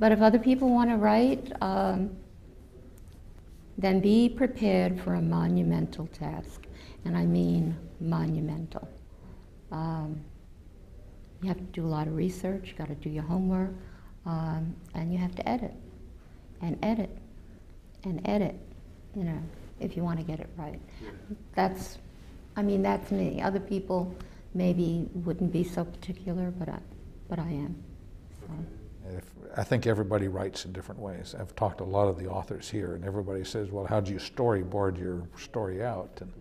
But if other people want to write, then be prepared for a monumental task. And I mean monumental. You have to do a lot of research, you got to do your homework, and you have to edit, and edit, and edit, you know, if you want to get it right. That's me. Other people maybe wouldn't be so particular, but I am. So. I think everybody writes in different ways. I've talked to a lot of the authors here, and everybody says, well, how do you storyboard your story out? And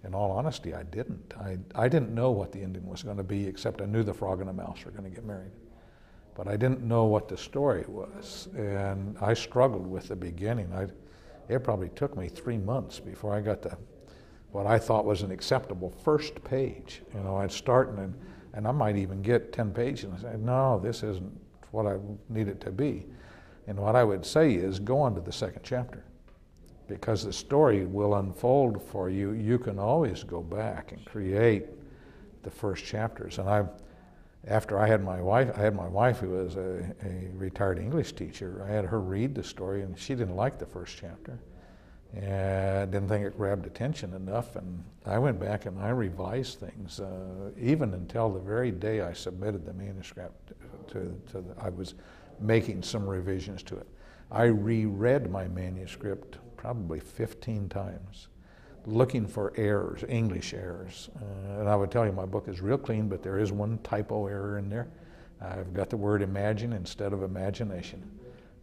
in all honesty, I didn't. I didn't know what the ending was going to be, except I knew the frog and the mouse were going to get married. But I didn't know what the story was, and I struggled with the beginning. It probably took me 3 months before I got to what I thought was an acceptable first page. You know, I'd start and I might even get 10 pages and say, no, this isn't what I need it to be. And what I would say is go on to the second chapter, because the story will unfold for you. You can always go back and create the first chapters. And after I had my wife who was a retired English teacher. I had her read the story, and she didn't like the first chapter. And didn't think it grabbed attention enough, and I went back and I revised things, even until the very day I submitted the manuscript I was making some revisions to it. I reread my manuscript probably 15 times, looking for errors, English errors. And I would tell you my book is real clean, but there is one typo error in there. I've got the word imagine instead of imagination.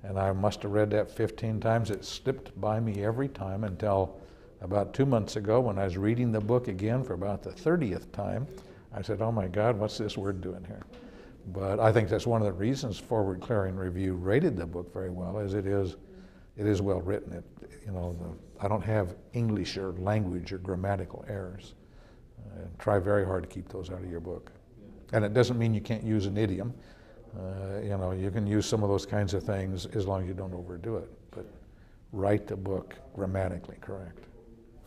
And I must have read that 15 times. It slipped by me every time until about 2 months ago when I was reading the book again for about the 30th time. I said, oh my God, what's this word doing here? But I think that's one of the reasons Forward Clarion Review rated the book very well, is it is well written. I don't have English or language or grammatical errors. Try very hard to keep those out of your book. And it doesn't mean you can't use an idiom. You can use some of those kinds of things as long as you don't overdo it. But write the book grammatically correct.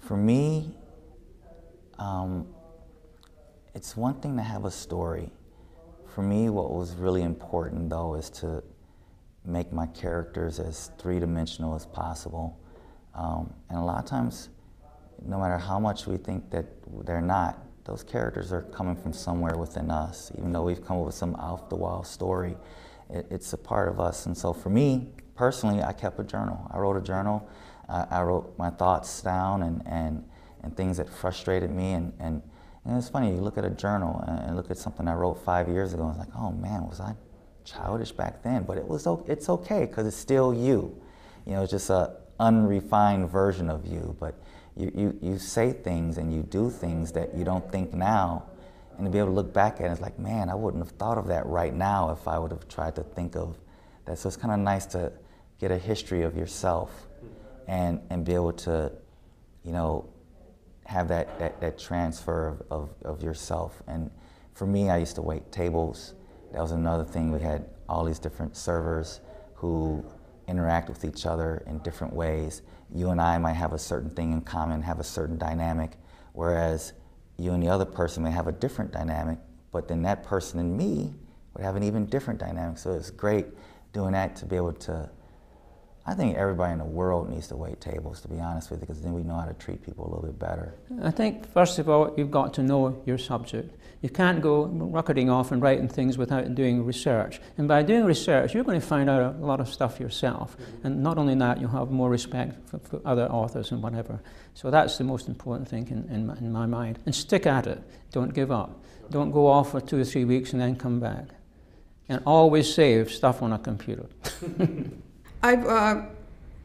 For me, it's one thing to have a story. For me, what was really important, though, is to make my characters as three-dimensional as possible. And a lot of times, no matter how much we think that they're not, those characters are coming from somewhere within us. Even though we've come up with some off-the-wall story, it's a part of us. And so for me, personally, I kept a journal. I wrote a journal. I wrote my thoughts down and things that frustrated me. And it's funny, you look at a journal and look at something I wrote 5 years ago, and it's like, oh man, was I childish back then? But it's okay, because it's still you. It's just an unrefined version of you. But you say things and you do things that you don't think now, and to be able to look back at it, it's like, man, I wouldn't have thought of that right now if I would have tried to think of that. So it's kind of nice to get a history of yourself and be able to, have that transfer of yourself. And for me, I used to wait tables. That was another thing. We had all these different servers who interact with each other in different ways. You and I might have a certain thing in common, have a certain dynamic, whereas you and the other person may have a different dynamic, but then that person and me would have an even different dynamic. So it's great doing that, to be able to, I think everybody in the world needs to wait tables, to be honest with you, because then we know how to treat people a little bit better. I think, first of all, you've got to know your subject. You can't go rocketing off and writing things without doing research. And by doing research, you're going to find out a lot of stuff yourself. And not only that, you'll have more respect for other authors and whatever. So that's the most important thing in my mind. And stick at it. Don't give up. Don't go off for 2 or 3 weeks and then come back. And always save stuff on a computer. I've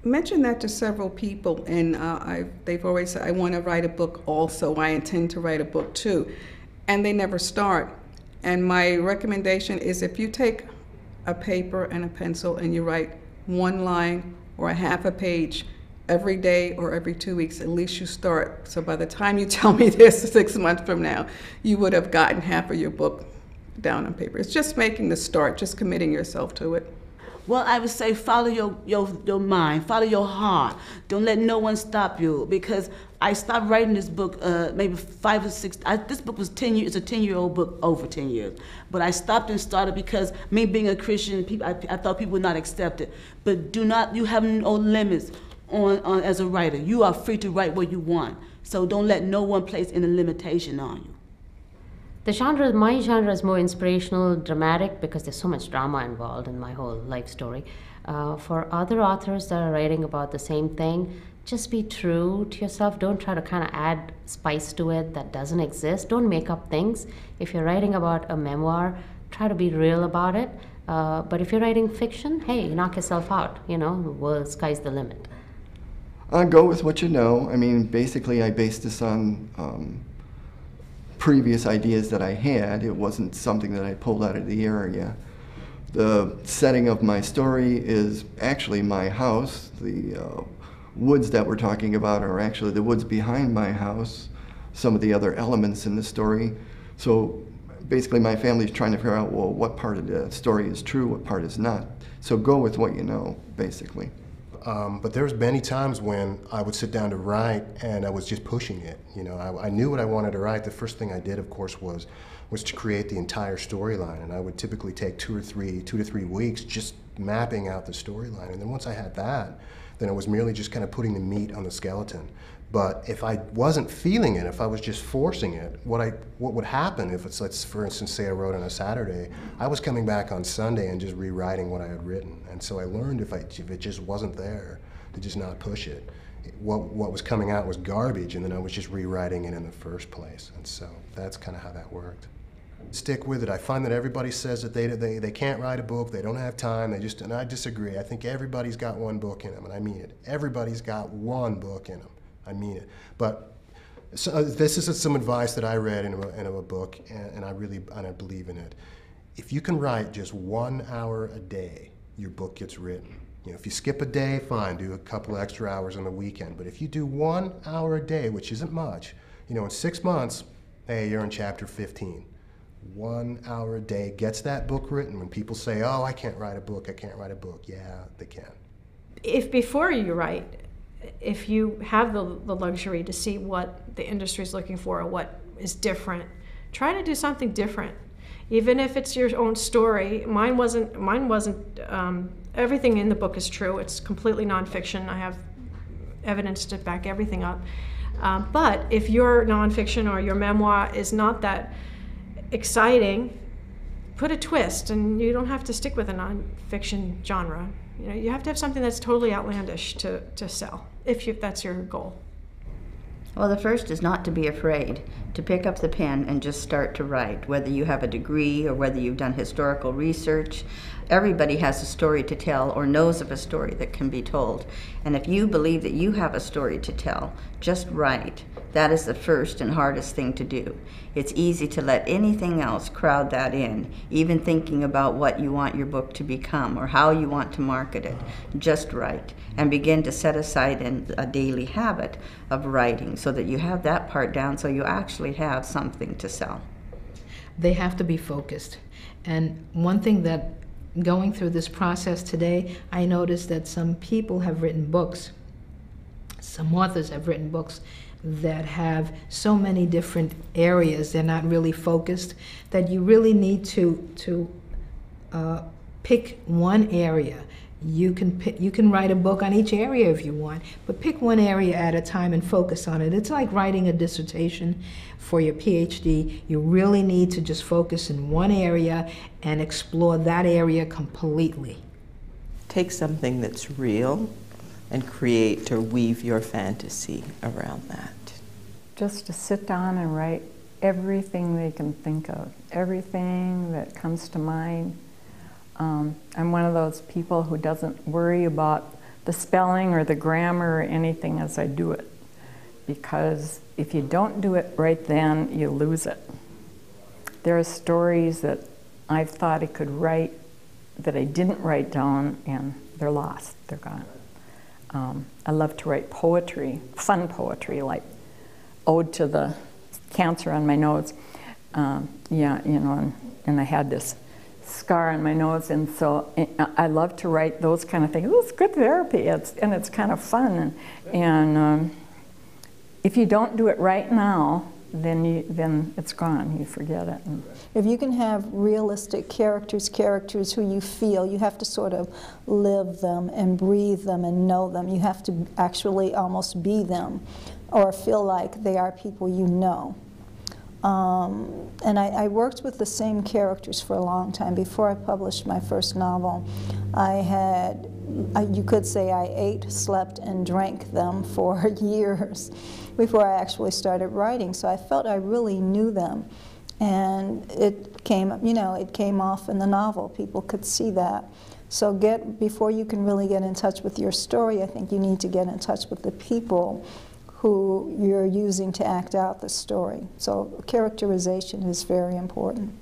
mentioned that to several people, and they've always said, I want to write a book also. I intend to write a book too. And they never start. And my recommendation is, if you take a paper and a pencil and you write one line or a half a page every day or every 2 weeks, at least you start. So by the time you tell me this 6 months from now, you would have gotten half of your book down on paper. It's just making the start, just committing yourself to it. Well, I would say follow your mind, follow your heart. Don't let no one stop you, because I stopped writing this book maybe 5 or 6. This book was 10 years. It's a 10-year-old book, over 10 years. But I stopped and started because me being a Christian, I thought people would not accept it. But you have no limits on as a writer. You are free to write what you want. So don't let no one place any limitation on you. My genre is more inspirational, dramatic, because there's so much drama involved in my whole life story. For other authors that are writing about the same thing, just be true to yourself. Don't try to kind of add spice to it that doesn't exist. Don't make up things. If you're writing about a memoir, try to be real about it. But if you're writing fiction, hey, knock yourself out. You know, the world, sky's the limit. Go with what you know. I mean, basically, I based this on previous ideas that I had. It wasn't something that I pulled out of the area. The setting of my story is actually my house. The woods that we're talking about are actually the woods behind my house, some of the other elements in the story. So basically my family's trying to figure out, well, what part of the story is true, what part is not. So go with what you know, basically. But there's many times when I would sit down to write and I was just pushing it. You know, I knew what I wanted to write. The first thing I did, of course, was to create the entire storyline, and I would typically take 2 to 3 weeks just mapping out the storyline. And then once I had that, then it was merely just kind of putting the meat on the skeleton. But if I wasn't feeling it, if I was just forcing it, what would happen if it's, let's for instance say I wrote on a Saturday, I was coming back on Sunday and just rewriting what I had written. And so I learned if it just wasn't there, to just not push it. What was coming out was garbage, and then I was just rewriting it in the first place. And so that's kind of how that worked. Stick with it. I find that everybody says that they can't write a book, they don't have time, and I disagree. I think everybody's got one book in them, and I mean it. Everybody's got one book in them. I mean it. But so, this is some advice that I read in a book, and I believe in it. If you can write just 1 hour a day, your book gets written. You know, if you skip a day, fine, do a couple extra hours on the weekend. But if you do 1 hour a day, which isn't much, you know, in 6 months, hey, you're in chapter 15. 1 hour a day gets that book written. When people say, oh, I can't write a book, yeah, they can. If before you write, if you have the luxury to see what the industry is looking for or what is different, try to do something different. Even if it's your own story. Mine wasn't, everything in the book is true. It's completely nonfiction. I have evidence to back everything up. But if your nonfiction or your memoir is not that exciting, put a twist, and you don't have to stick with a nonfiction genre. You know, you have to have something that's totally outlandish to sell, if that's your goal. Well, the first is not to be afraid to pick up the pen and just start to write, whether you have a degree or whether you've done historical research. Everybody has a story to tell or knows of a story that can be told. And if you believe that you have a story to tell, just write. That is the first and hardest thing to do. It's easy to let anything else crowd that in, even thinking about what you want your book to become or how you want to market it. Just write and begin to set aside a daily habit of writing so that you have that part down so you actually have something to sell. They have to be focused. And one thing that going through this process today, I noticed that some people have written books, some authors have written books that have so many different areas, they're not really focused, that you really need to pick one area. You can write a book on each area if you want, but pick one area at a time and focus on it. It's like writing a dissertation for your PhD. You really need to just focus in one area and explore that area completely. Take something that's real and create or weave your fantasy around that. Just to sit down and write everything they can think of, everything that comes to mind. I'm one of those people who doesn't worry about the spelling or the grammar or anything as I do it, because if you don't do it right then, you lose it. There are stories that I've thought I could write that I didn't write down, and they're lost, they're gone. I love to write poetry, fun poetry, like Ode to the Cancer on my Nose. Yeah, you know, and I had this scar on my nose, and so I love to write those kind of things. It's good therapy, and it's kind of fun. And if you don't do it right now, then it's gone. You forget it. If you can have realistic characters who you feel, you have to sort of live them and breathe them and know them. You have to actually almost be them or feel like they are people you know. And I worked with the same characters for a long time. Before I published my first novel, you could say I ate, slept, and drank them for years before I actually started writing. So I felt I really knew them. And it came off in the novel. People could see that. So before you can really get in touch with your story, I think you need to get in touch with the people who you're using to act out the story. So characterization is very important.